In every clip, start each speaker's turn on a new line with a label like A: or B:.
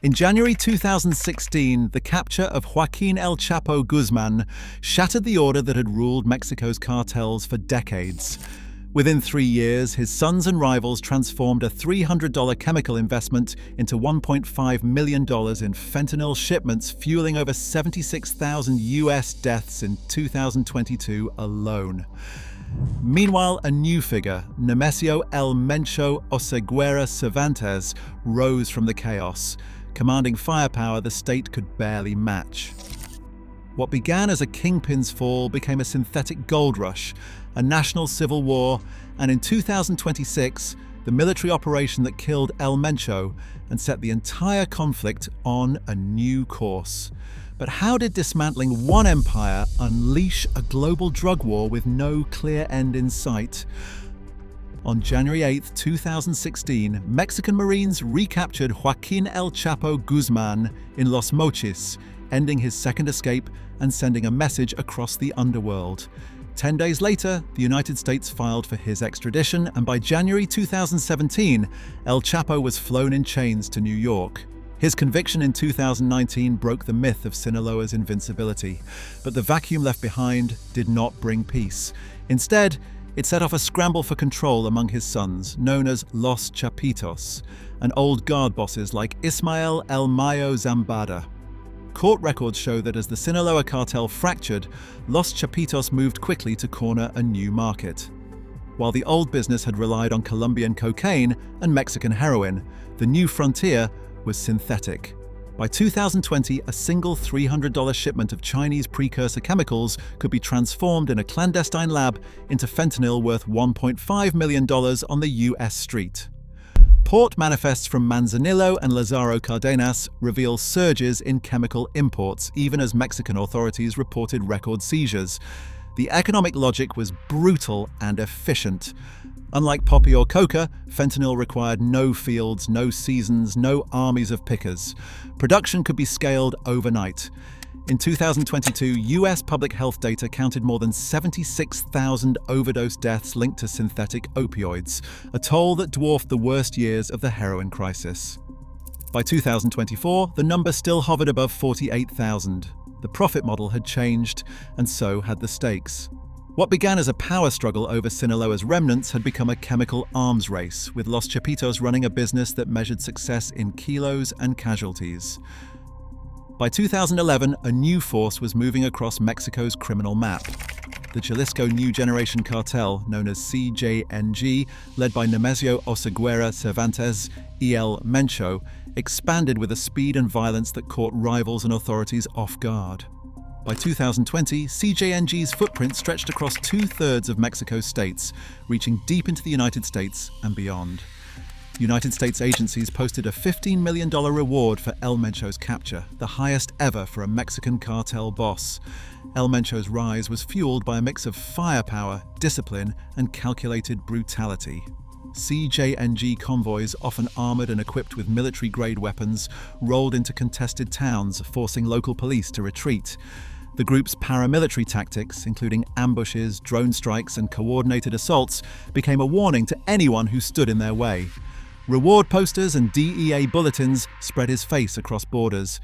A: In January 2016, the capture of Joaquin El Chapo Guzman shattered the order that had ruled Mexico's cartels for decades. Within 3 years, his sons and rivals transformed a $300 chemical investment into $1.5 million in fentanyl shipments, fueling over 76,000 US deaths in 2022 alone. Meanwhile, a new figure, Nemesio El Mencho Oseguera Cervantes, rose from the chaos, commanding firepower the state could barely match. What began as a kingpin's fall became a synthetic gold rush, a national civil war, and in 2026, the military operation that killed El Mencho and set the entire conflict on a new course. But how did dismantling one empire unleash a global drug war with no clear end in sight? On January 8, 2016, Mexican Marines recaptured Joaquin El Chapo Guzman in Los Mochis, ending his second escape and sending a message across the underworld. 10 days later, the United States filed for his extradition, and by January 2017, El Chapo was flown in chains to New York. His conviction in 2019 broke the myth of Sinaloa's invincibility, but the vacuum left behind did not bring peace. Instead, it set off a scramble for control among his sons, known as Los Chapitos, and old guard bosses like Ismael El Mayo Zambada. Court records show that as the Sinaloa cartel fractured, Los Chapitos moved quickly to corner a new market. While the old business had relied on Colombian cocaine and Mexican heroin, the new frontier was synthetic. By 2020, a single $300 shipment of Chinese precursor chemicals could be transformed in a clandestine lab into fentanyl worth $1.5 million on the US street. Port manifests from Manzanillo and Lazaro Cardenas reveal surges in chemical imports, even as Mexican authorities reported record seizures. The economic logic was brutal and efficient. Unlike poppy or coca, fentanyl required no fields, no seasons, no armies of pickers. Production could be scaled overnight. In 2022, US public health data counted more than 76,000 overdose deaths linked to synthetic opioids, a toll that dwarfed the worst years of the heroin crisis. By 2024, the number still hovered above 48,000. The profit model had changed, and so had the stakes. What began as a power struggle over Sinaloa's remnants had become a chemical arms race, with Los Chapitos running a business that measured success in kilos and casualties. By 2011, a new force was moving across Mexico's criminal map. The Jalisco New Generation Cartel, known as CJNG, led by Nemesio Oseguera Cervantes, El Mencho, expanded with a speed and violence that caught rivals and authorities off guard. By 2020, CJNG's footprint stretched across 2/3 of Mexico's states, reaching deep into the United States and beyond. United States agencies posted a $15 million reward for El Mencho's capture, the highest ever for a Mexican cartel boss. El Mencho's rise was fueled by a mix of firepower, discipline, and calculated brutality. CJNG convoys, often armored and equipped with military-grade weapons, rolled into contested towns, forcing local police to retreat. The group's paramilitary tactics, including ambushes, drone strikes, and coordinated assaults, became a warning to anyone who stood in their way. Reward posters and DEA bulletins spread his face across borders.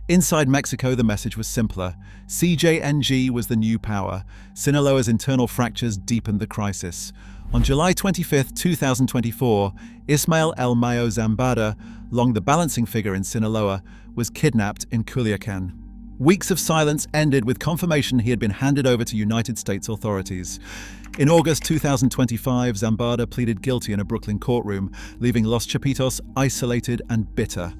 A: Inside Mexico, the message was simpler. CJNG was the new power. Sinaloa's internal fractures deepened the crisis. On July 25, 2024, Ismael El Mayo Zambada, long the balancing figure in Sinaloa, was kidnapped in Culiacan. Weeks of silence ended with confirmation he had been handed over to United States authorities. In August 2025, Zambada pleaded guilty in a Brooklyn courtroom, leaving Los Chapitos isolated and bitter.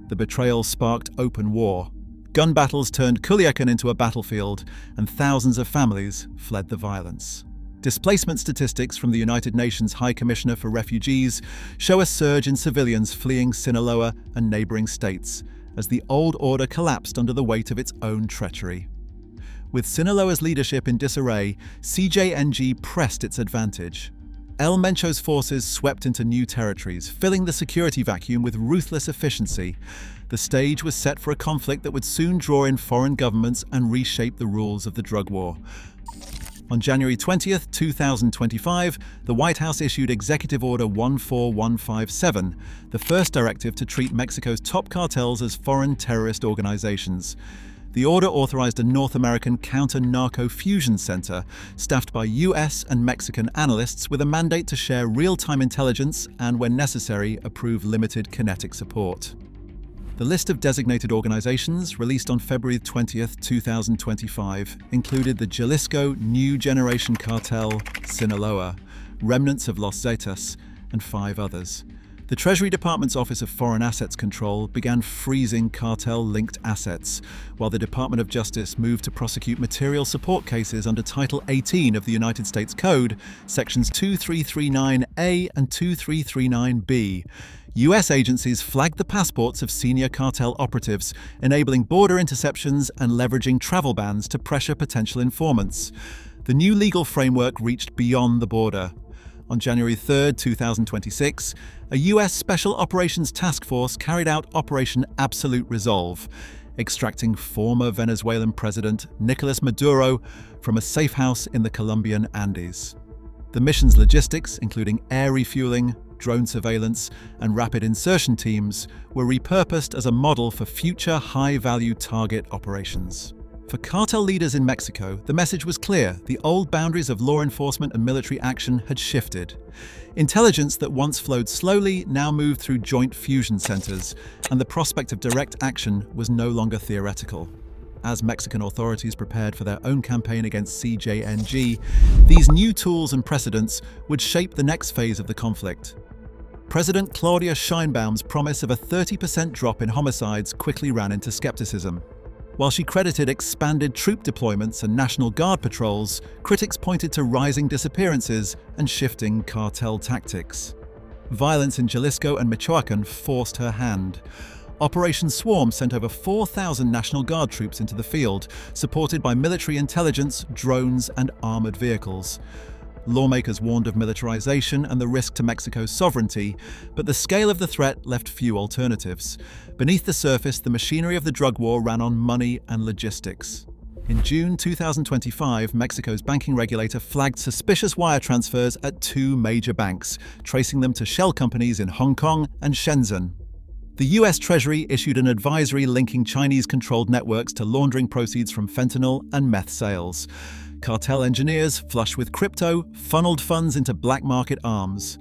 A: The betrayal sparked open war. Gun battles turned Culiacan into a battlefield, and thousands of families fled the violence. Displacement statistics from the United Nations High Commissioner for Refugees show a surge in civilians fleeing Sinaloa and neighboring states, as the old order collapsed under the weight of its own treachery. With Sinaloa's leadership in disarray, CJNG pressed its advantage. El Mencho's forces swept into new territories, filling the security vacuum with ruthless efficiency. The stage was set for a conflict that would soon draw in foreign governments and reshape the rules of the drug war. On January 20th, 2025, the White House issued Executive Order 14157, the first directive to treat Mexico's top cartels as foreign terrorist organizations. The order authorized a North American counter-narco fusion center staffed by US and Mexican analysts with a mandate to share real-time intelligence and, when necessary, approve limited kinetic support. The list of designated organizations, released on February 20th, 2025, included the Jalisco New Generation Cartel, Sinaloa, remnants of Los Zetas, and 5 others. The Treasury Department's Office of Foreign Assets Control began freezing cartel-linked assets, while the Department of Justice moved to prosecute material support cases under Title 18 of the United States Code, Sections 2339A and 2339B. US agencies flagged the passports of senior cartel operatives, enabling border interceptions and leveraging travel bans to pressure potential informants. The new legal framework reached beyond the border. On January 3, 2026, a US Special Operations Task Force carried out Operation Absolute Resolve, extracting former Venezuelan President Nicolas Maduro from a safe house in the Colombian Andes. The mission's logistics, including air refueling, drone surveillance, and rapid insertion teams, were repurposed as a model for future high-value target operations. For cartel leaders in Mexico, the message was clear: the old boundaries of law enforcement and military action had shifted. Intelligence that once flowed slowly now moved through joint fusion centers, and the prospect of direct action was no longer theoretical. As Mexican authorities prepared for their own campaign against CJNG, these new tools and precedents would shape the next phase of the conflict. President Claudia Sheinbaum's promise of a 30% drop in homicides quickly ran into skepticism. While she credited expanded troop deployments and National Guard patrols, critics pointed to rising disappearances and shifting cartel tactics. Violence in Jalisco and Michoacan forced her hand. Operation Swarm sent over 4,000 National Guard troops into the field, supported by military intelligence, drones, and armored vehicles. Lawmakers warned of militarization and the risk to Mexico's sovereignty, but the scale of the threat left few alternatives. Beneath the surface, the machinery of the drug war ran on money and logistics. In June 2025, Mexico's banking regulator flagged suspicious wire transfers at 2 major banks, tracing them to shell companies in Hong Kong and Shenzhen. The US Treasury issued an advisory linking Chinese-controlled networks to laundering proceeds from fentanyl and meth sales. Cartel engineers, flush with crypto, funneled funds into black market arms.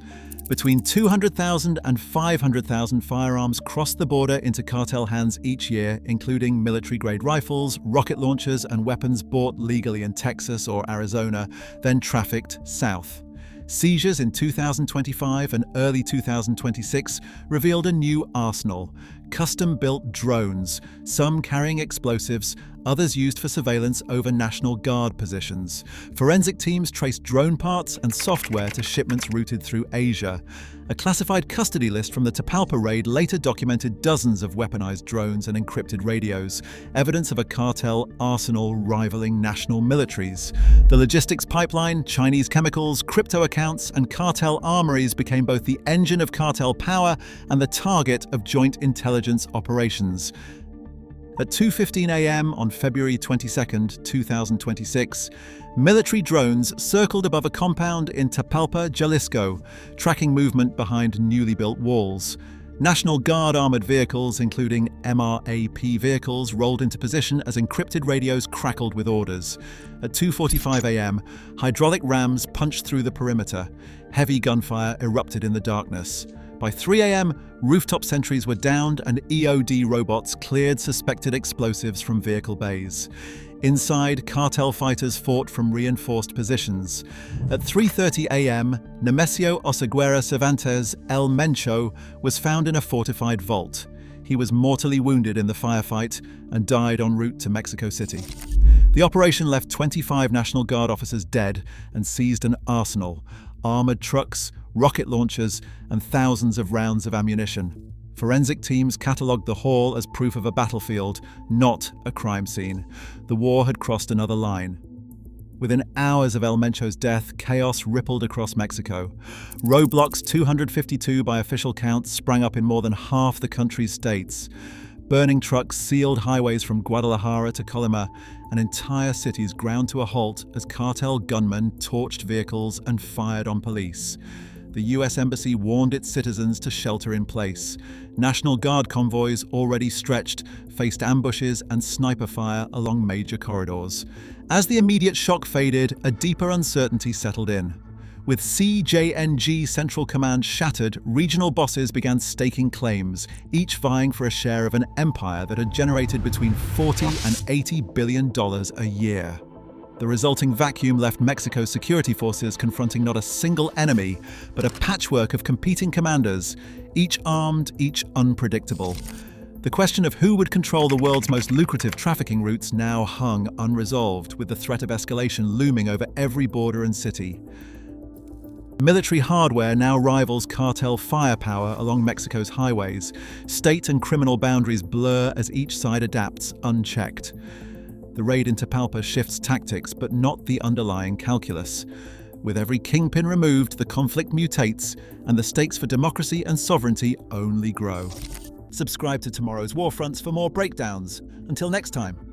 A: Between 200,000 and 500,000 firearms crossed the border into cartel hands each year, including military-grade rifles, rocket launchers, and weapons bought legally in Texas or Arizona, then trafficked south. Seizures in 2025 and early 2026 revealed a new arsenal: custom-built drones, some carrying explosives, others used for surveillance over National Guard positions. Forensic teams traced drone parts and software to shipments routed through Asia. A classified custody list from the Tapalpa raid later documented dozens of weaponized drones and encrypted radios, evidence of a cartel arsenal rivaling national militaries. The logistics pipeline, Chinese chemicals, crypto accounts, and cartel armories became both the engine of cartel power and the target of joint intelligence operations. At 2:15 a.m. on February 22, 2026, military drones circled above a compound in Tapalpa, Jalisco, tracking movement behind newly built walls. National Guard armored vehicles, including MRAP vehicles, rolled into position as encrypted radios crackled with orders. At 2:45 a.m., hydraulic rams punched through the perimeter. Heavy gunfire erupted in the darkness. By 3 a.m., rooftop sentries were downed and EOD robots cleared suspected explosives from vehicle bays. Inside, cartel fighters fought from reinforced positions. At 3:30 a.m., Nemesio Oseguera Cervantes, El Mencho, was found in a fortified vault. He was mortally wounded in the firefight and died en route to Mexico City. The operation left 25 National Guard officers dead and seized an arsenal: armored trucks, rocket launchers, and thousands of rounds of ammunition. Forensic teams catalogued the haul as proof of a battlefield, not a crime scene. The war had crossed another line. Within hours of El Mencho's death, chaos rippled across Mexico. Roadblocks 252 by official counts sprang up in more than half the country's states. Burning trucks sealed highways from Guadalajara to Colima, and entire cities ground to a halt as cartel gunmen torched vehicles and fired on police. The US Embassy warned its citizens to shelter in place. National Guard convoys, already stretched, faced ambushes and sniper fire along major corridors. As the immediate shock faded, a deeper uncertainty settled in. With CJNG Central Command shattered, regional bosses began staking claims, each vying for a share of an empire that had generated between $40 and $80 billion a year. The resulting vacuum left Mexico's security forces confronting not a single enemy, but a patchwork of competing commanders, each armed, each unpredictable. The question of who would control the world's most lucrative trafficking routes now hung unresolved, with the threat of escalation looming over every border and city. Military hardware now rivals cartel firepower along Mexico's highways. State and criminal boundaries blur as each side adapts, unchecked. The raid in Tapalpa shifts tactics, but not the underlying calculus. With every kingpin removed, the conflict mutates, and the stakes for democracy and sovereignty only grow. Subscribe to Tomorrow's Warfronts for more breakdowns. Until next time.